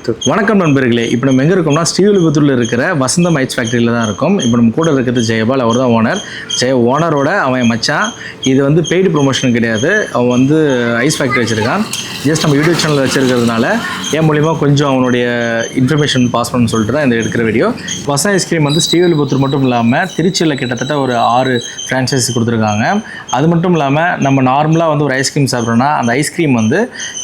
ஸ்ரீவில்லிபுத்தூர். வணக்கம் நண்பர்களே. இப்போ நம்ம எங்கே இருக்கோம்னா ஸ்ரீவில்லிபுத்தூரில் இருக்கிற வசந்தம் ஐஸ் ஃபேக்ட்ரியில் தான் இருக்கோம். இப்போ நம்ம கூட இருக்கிறது ஜெயபால், அவர் தான் ஓனர். ஓனரோட அவன் மச்சான். இது வந்து பெய்டு ப்ரொமோஷன் கிடையாது. அவன் வந்து ஐஸ் ஃபேக்ட்ரி வச்சுருக்கான். ஜஸ்ட் நம்ம யூடியூப் சேனல் வச்சுருக்கிறதுனால என் மூலிமா கொஞ்சம் அவனுடைய இன்ஃபர்மேஷன் பாஸ் பண்ணணும்னு சொல்லிட்டு தான் இந்த எடுக்கிற வீடியோ. வசந்த் ஐஸ்கிரீம் வந்து ஸ்ரீவில்லிபுத்தூர் மட்டும் இல்லாமல் திருச்சியில் கிட்டத்தட்ட ஒரு 6 ஃப்ரான்ச்சைஸி கொடுத்துருக்காங்க. அது மட்டும் இல்லாமல் நம்ம நார்மலாக வந்து ஒரு ஐஸ்கிரீம் சாப்பிட்றோன்னா அந்த ஐஸ்கிரீம் வந்து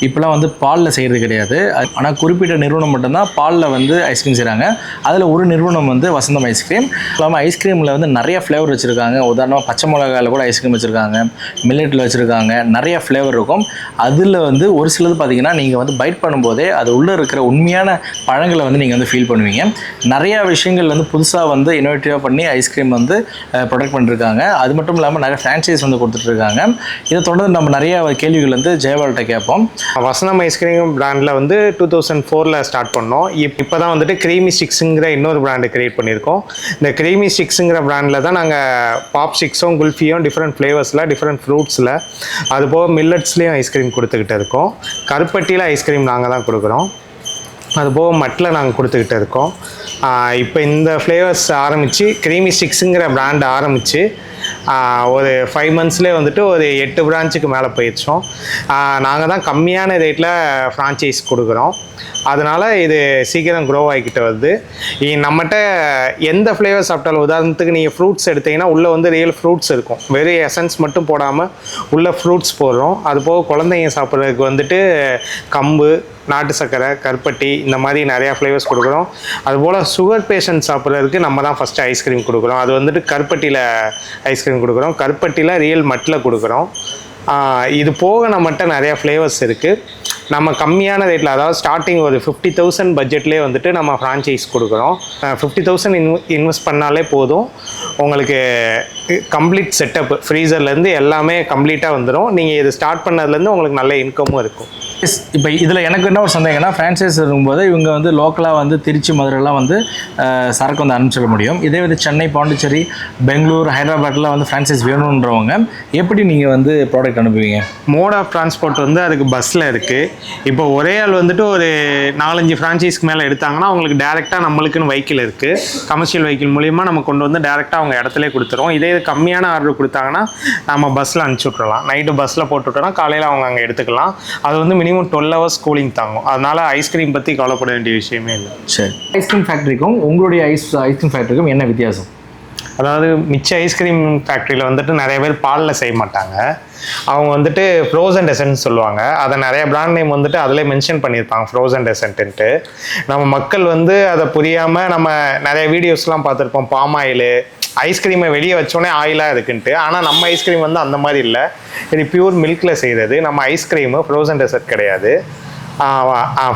இப்போலாம் வந்து பாலில் செய்கிறது கிடையாது. ஆனால் குறிப்பிட்ட நிறுவனம் மட்டும்தான் பாலில் வந்து ஐஸ்கிரீம் செய்கிறாங்க. அதில் ஒரு நிறுவனம் வந்து வசந்தம் ஐஸ்கிரீம். இல்லாமல் ஐஸ்கிரீமில் வந்து நிறைய ஃப்ளேவர் வச்சுருக்காங்க. உதாரணமாக பச்சை மிளகாயில் கூட ஐஸ்கிரீம் வச்சுருக்காங்க, மில்லட்டில் வச்சுருக்காங்க, நிறைய ஃப்ளேவர் இருக்கும். அதில் வந்து ஒரு சிலது பார்த்தீங்கன்னா நீங்கள் வந்து பைட் பண்ணும்போதே அது உள்ளே இருக்கிற உண்மையான பழங்களை வந்து நீங்கள் வந்து ஃபீல் பண்ணுவீங்க. நிறையா விஷயங்கள் வந்து புதுசாக வந்து இனோவேட்டிவாக பண்ணி ஐஸ்கிரீம் வந்து ப்ரொடக்ட் பண்ணிருக்காங்க. அது மட்டும் இல்லாமல் நிறைய ஃப்ரான்ச்சைஸ் வந்து கொடுத்துட்ருக்காங்க. இதை தொடர்ந்து நம்ம நிறைய கேள்விகள் வந்து ஜெயபால்கிட்ட கேட்போம். வசந்தம் ஐஸ்கிரீம் பிராண்டில் வந்து 2004 ஸ்டார்ட் பண்ணோம். இப்போ தான் வந்துட்டு க்ரீமி ஸ்டிக்ஸுங்கிற இன்னொரு பிராண்டு கிரியேட் பண்ணியிருக்கோம். இந்த க்ரீமி ஸ்டிக்ஸுங்கிற பிராண்டில் தான் நாங்கள் பாப் ஸ்டிக்ஸும் குல்ஃபியும் டிஃப்ரெண்ட் ஃப்ளேவர்ஸில் டிஃப்ரெண்ட் ஃப்ரூட்ஸில் அது போக மில்லட்ஸ்லேயும் ஐஸ்கிரீம் கொடுத்துக்கிட்டு இருக்கோம். கருப்பட்டியில் ஐஸ்கிரீம் நாங்கள் தான் கொடுக்குறோம். அது போக மட்டில் நாங்கள் கொடுத்துக்கிட்டு இருக்கோம். இப்போ இந்த ஃப்ளேவர்ஸ் ஆரம்பித்து க்ரீமி ஸ்டிக்ஸுங்கிற பிராண்ட் ஆரம்பித்து ஒரு 5 மந்த்ஸ்லேயே வந்துட்டு ஒரு 8 பிரான்ச்சுக்கு மேலே போயிடுச்சோம். நாங்கள் தான் கம்மியான ரேட்டில் ஃப்ரான்ச்சைஸ் கொடுக்குறோம். அதனால் இது சீக்கிரம் க்ரோ ஆகிக்கிட்டு வருது. நம்மகிட்ட எந்த ஃப்ளேவர் சாப்பிட்டாலும், உதாரணத்துக்கு நீங்கள் ஃப்ரூட்ஸ் எடுத்தீங்கன்னா உள்ளே வந்து ரியல் ஃப்ரூட்ஸ் இருக்கும். வெறும் எசன்ஸ் மட்டும் போடாமல் உள்ளே ஃப்ரூட்ஸ் போடுறோம். அது போக குழந்தைங்க சாப்பிட்றதுக்கு வந்துட்டு கம்பு, நாட்டு சர்க்கரை, கருப்பட்டி இந்த மாதிரி நிறையா ஃப்ளேவர்ஸ் கொடுக்குறோம். அதுபோல் சுகர் பேஷண்ட் சாப்பிட்றதுக்கு நம்ம தான் ஃபஸ்ட்டு ஐஸ்கிரீம் கொடுக்குறோம். அது வந்துட்டு கருப்பட்டியில் ஐஸ்கிரீம் கொடுக்குறோம். கருப்பட்டியில் ரியல் மட்டில் கொடுக்குறோம். இது போக நம்மகிட்ட நிறையா ஃப்ளேவர்ஸ் இருக்குது. நம்ம கம்மியான ரேட்டில், அதாவது ஸ்டார்டிங் ஒரு 50,000 பட்ஜெட்லேயே வந்துட்டு நம்ம ஃப்ரான்ச்சைஸ் கொடுக்குறோம். 50,000 இன்வெஸ்ட் பண்ணாலே போதும். உங்களுக்கு கம்ப்ளீட் செட்டப் ஃப்ரீசர்லேருந்து எல்லாமே கம்ப்ளீட்டாக வந்துடும். நீங்கள் இது ஸ்டார்ட் பண்ணதுலேருந்து உங்களுக்கு நல்ல இன்கமும் இருக்கும். இப்போ இதில் எனக்கு என்ன ஒரு சந்தேகம்னா, ஃப்ரான்ச்சைஸ் இருக்கும்போது இவங்க வந்து லோக்கலாக வந்து திருச்சி, மதுரைலாம் வந்து சரக்கு வந்து அனுப்பிச்சிட முடியும். இதே வந்து சென்னை, பாண்டிச்சேரி, பெங்களூர், ஹைதராபாத்தில் வந்து ஃப்ரான்ச்சைஸ் வேணுன்றவங்க எப்படி நீங்கள் வந்து ப்ராடக்ட் அனுப்புவீங்க? மோட் ஆஃப் டிரான்ஸ்போர்ட் வந்து அதுக்கு பஸ்ஸில் இருக்குது. இப்போ ஒரே ஆள் வந்துட்டு ஒரு 4-5 ஃப்ரான்ச்சைஸ்க்கு மேலே எடுத்தாங்கன்னா அவங்களுக்கு டேரெக்டாக நம்மளுக்குன்னு வெஹிக்கிள் இருக்குது. கமர்ஷியல் வெஹிக்கிள் மூலிமா நம்ம கொண்டு வந்து டேரெக்டாக அவங்க இடத்துல கொடுத்துருவோம். இதே கம்மியான ஆர்டர் கொடுத்தாங்கன்னா நம்ம பஸ்ஸில் அனுப்பிச்சி விட்றலாம். நைட்டு பஸ்ஸில் போட்டுவிட்டோன்னா காலையில் அவங்க அங்கே எடுத்துக்கலாம். அது வந்து மினிமம் 12 hours கூலிங் தாங்கும். அதனால் ஐஸ்கிரீம் பற்றி கவலைப்பட வேண்டிய விஷயமே இல்லை. சரி, ஐஸ்கிரீம் ஃபேக்ட்ரிக்கும் உங்களுடைய ஐஸ்கிரீம் ஃபேக்ட்ரிக்கும் என்ன வித்தியாசம்? அதாவது மிச்ச ஐஸ்கிரீம் ஃபேக்ட்ரியில் வந்துட்டு நிறைய பேர் பாலில் செய்ய மாட்டாங்க. அவங்க வந்துட்டு ஃப்ரோசன் டெசன்ட் சொல்லுவாங்க. அதை நிறைய பிராண்ட் நேம் வந்துட்டு அதிலே மென்ஷன் பண்ணியிருப்பாங்க, ஃப்ரோசன் டெசன்ட்டு. நம்ம மக்கள் வந்து அதை புரியாமல் நம்ம நிறைய வீடியோஸ்லாம் பார்த்துருப்போம். பாம் ஆயிலு ஐஸ்கிரீமை வெளியே வச்சோடனே ஆயிலாக இருக்குன்ட்டு. ஆனால் நம்ம ஐஸ்கிரீம் வந்து அந்த மாதிரி இல்லை. இது பியூர் மில்கில் செய்கிறது. நம்ம ஐஸ்கிரீமு ஃப்ரோசன் டெசர்ட் கிடையாது.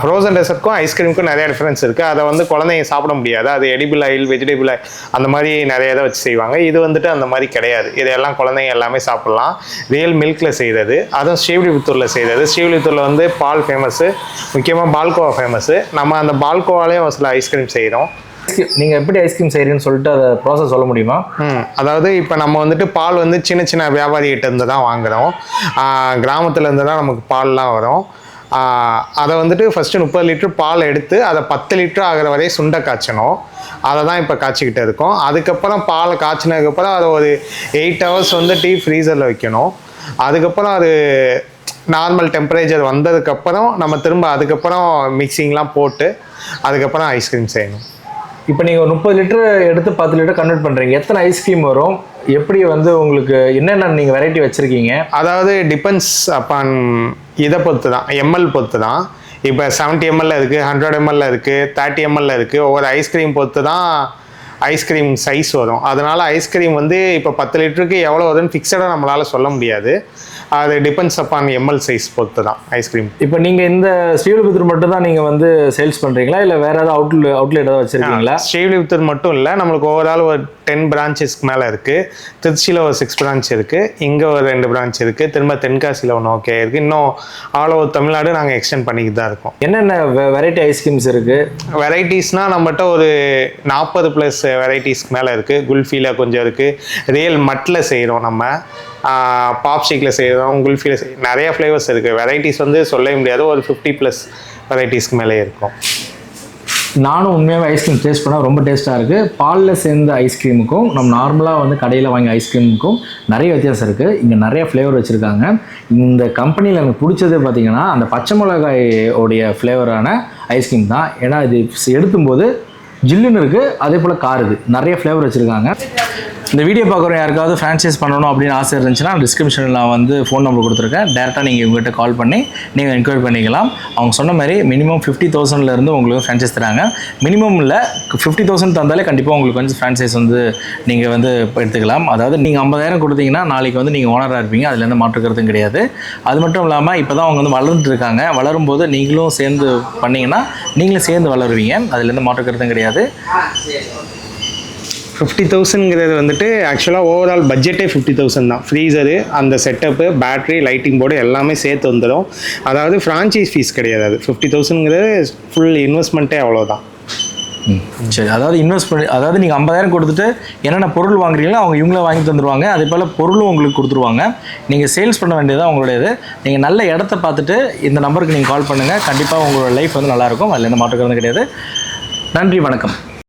ஃப்ரோசன் டெசர்ட்க்கும் ஐஸ்கிரீமுக்கும் நிறைய டிஃப்ரென்ஸ் இருக்குது. அதை வந்து குழந்தைங்க சாப்பிட முடியாது. அது எடிபிள் ஆயில், வெஜிடபிள் ஆயில் அந்த மாதிரி நிறைய இதை வச்சு செய்வாங்க. இது வந்துட்டு அந்த மாதிரி கிடையாது. இதெல்லாம் குழந்தைங்க எல்லாமே சாப்பிட்லாம். ரியல் மில்கில் செய்கிறது. அதுவும் ஸ்ரீவில்லிபுத்தூரில் செய்கிறது. ஸ்ரீவில்லிபுத்தூரில் வந்து பால் ஃபேமஸ்ஸு, முக்கியமாக பால்கோவா ஃபேமஸ்ஸு. நம்ம அந்த பால்கோவாலேயும் சில ஐஸ்கிரீம் செய்கிறோம். நீங்கள் எப்படி ஐஸ்கிரீம் செய்கிறீங்கன்னு சொல்லிட்டு அதை ப்ராசஸ் சொல்ல முடியுமா? அதாவது இப்போ நம்ம வந்துட்டு பால் வந்து சின்ன சின்ன வியாபாரிகிட்ட இருந்து தான் வாங்குகிறோம். கிராமத்துலேருந்து தான் நமக்கு பால்லாம் வரும். அதை வந்துட்டு ஃபஸ்ட்டு 30 லிட்டர் பால் எடுத்து அதை 10 லிட்டர் ஆகிற வரையும் சுண்டை காய்ச்சணும். அதை தான் இப்போ காய்ச்சிக்கிட்டு இருக்கோம். அதுக்கப்புறம் பாலை காய்ச்சினதுக்கப்புறம் அதை ஒரு 8 hours வந்து டீப் ஃப்ரீசரில் வைக்கணும். அதுக்கப்புறம் அது நார்மல் டெம்பரேச்சர் வந்ததுக்கப்புறம் நம்ம திரும்ப அதுக்கப்புறம் மிக்சிங்லாம் போட்டு அதுக்கப்புறம் ஐஸ்கிரீம் செய்யணும். இப்போ நீங்கள் ஒரு 30 லிட்டர் எடுத்து 10 லிட்டர் கன்வெர்ட் பண்ணுறீங்க. எத்தனை ஐஸ்கிரீம் வரும்? எப்படி வந்து உங்களுக்கு என்னென்ன நீங்கள் வெரைட்டி வச்சுருக்கீங்க? அதாவது டிபெண்ட்ஸ் அப்பான் இதை பொறுத்து தான், எம்எல் பொறுத்து தான். இப்போ 70 ml இருக்குது, 100 ml இருக்குது, 30 ml இருக்குது. ஒவ்வொரு ஐஸ்கிரீம் பொறுத்து தான் ஐஸ்கிரீம் சைஸ் வரும். அதனால் ஐஸ்கிரீம் வந்து இப்போ 10 லிட்டருக்கு எவ்வளோ வருதுன்னு ஃபிக்ஸடாக நம்மளால் சொல்ல முடியாது. அது டிபெண்ட்ஸ் அப்பான் எம்எல் சைஸ் பொறுத்து தான் ஐஸ்கிரீம். இப்போ நீங்கள் இந்த ஸ்ரீவில்லிபுத்தூர் மட்டும் தான் நீங்கள் வந்து சேல்ஸ் பண்ணுறீங்களா, இல்லை வேறு ஏதாவது அவுட்லெட் ஏதாவது வச்சுருக்கீங்களா? ஸ்ரீவில்லிபுத்தூர் மட்டும் இல்லை, நம்மளுக்கு ஓவரால் ஒரு 10 பிரான்ச்சஸ்க்கு மேலே இருக்குது. திருச்சியில் ஒரு 6 பிரான்ச் இருக்குது. இங்கே ஒரு 2 பிரான்ச் இருக்குது. திரும்ப தென்காசியில் ஒன்று ஓகே இருக்குது. இன்னும் ஆல் ஓவர் தமிழ்நாடு நாங்கள் எக்ஸ்டெண்ட் பண்ணிக்கிட்டு தான் இருக்கோம். என்னென்ன வெரைட்டி ஐஸ்கிரீம்ஸ் இருக்குது? வெரைட்டிஸ்னால் நம்மகிட்ட ஒரு 40+ வெரைட்டிஸ்க்கு மேலே இருக்குது. குல்ஃபியில் கொஞ்சம் இருக்குது. ரியல் மட்டில் செய்கிறோம். நம்ம பாப் ஸ்டிக்கில் செய்கிறோம், குல்ஃபியில் நிறைய ஃப்ளேவர்ஸ் இருக்குது. வெரைட்டிஸ் வந்து சொல்லவே முடியாது. ஒரு 50+ வெரைட்டிஸ்க்கு மேலே இருக்கும். நானும் உண்மையாகவே ஐஸ்கிரீம் டேஸ்ட் பண்ணால் ரொம்ப டேஸ்ட்டாக இருக்குது. பாலில் சேர்ந்த ஐஸ்கிரீமுக்கும் நம்ம நார்மலாக வந்து கடையில் வாங்கி ஐஸ்கிரீமுக்கும் நிறைய வித்தியாசம் இருக்குது. இங்கே நிறைய ஃப்ளேவர் வச்சுருக்காங்க. இந்த கம்பெனியில் எனக்கு பிடிச்சது பார்த்திங்கன்னா அந்த பச்சை மிளகாய் உடைய ஃப்ளேவரான ஐஸ்கிரீம் தான். ஏன்னா இது எடுக்கும்போது ஜில்லுன்னு இருக்குது, அதே போல் காருது. நிறைய ஃப்ளேவர் வச்சுருக்காங்க. இந்த வீடியோ பார்க்குறோம் யாருக்காவது ஃப்ரான்ச்சைஸ் பண்ணணும் அப்படின்னு ஆசை இருந்துச்சுன்னா டிஸ்கிரிப்ஷனில் நான் வந்து ஃபோன் நம்பர் கொடுத்துருக்கேன். டேரெக்டாக நீங்கள் இவங்ககிட்ட கால் பண்ணி நீங்கள் என்கொயரி பண்ணிக்கலாம். அவங்க சொன்ன மாதிரி மினிமம் 50,000 உங்களுக்கு ஃப்ரான்ச்சைஸ் தராங்க. மினிமம் இல்லை 50,000 தந்தாலே கண்டிப்பாக உங்களுக்கு வந்து ஃப்ரான்ச்சைஸ் வந்து நீங்கள் வந்து எடுத்துக்கலாம். அதாவது நீங்கள் 50,000 கொடுத்தீங்கன்னா நாளைக்கு வந்து நீங்கள் ஓனராக இருப்பீங்க. அதுலேருந்து மாற்றுக்கிறதும் கிடையாது. அது மட்டும் இல்லாமல் இப்போ தான் அவங்க வந்து வளர்ந்துட்டு இருக்காங்க. வளரும்போது நீங்களும் சேர்ந்து பண்ணிங்கன்னா நீங்களும் சேர்ந்து வளருவீங்க. அதுலேருந்து மாற்றுக்கிறதும் கிடையாது. 50,000ங்கிறது வந்துட்டு ஆக்சுவலாக ஓவரால் பட்ஜெட்டே 50,000 தான். ஃப்ரீசரு, அந்த செட்டப்பு, பேட்ரி, லைட்டிங் போர்டு எல்லாமே சேர்த்து வந்துடும். அதாவது ஃப்ரான்ச்சைஸ் ஃபீஸ் கிடையாது. அது 50,000ங்கிறது ஃபுல் இன்வெஸ்ட்மெண்ட்டே அவ்வளோதான். சரி, அதாவது இன்வெஸ்ட் பண்ணி, அதாவது நீங்கள் 50,000 கொடுத்துட்டு என்னென்ன பொருள் வாங்குறீங்களோ அவங்க இவங்களே வாங்கி தந்துடுவாங்க. அதே போல் பொருளும் உங்களுக்கு கொடுத்துருவாங்க. நீங்கள் சேல்ஸ் பண்ண வேண்டியது உங்களுடையது. நீங்கள் நல்ல இடத்த பார்த்துட்டு இந்த நம்பருக்கு நீங்கள் கால் பண்ணுங்கள். கண்டிப்பாக உங்களோட லைஃப் வந்து நல்லாயிருக்கும். அதில் எந்த மாற்றுக்கிறது கிடையாது. நன்றி, வணக்கம்.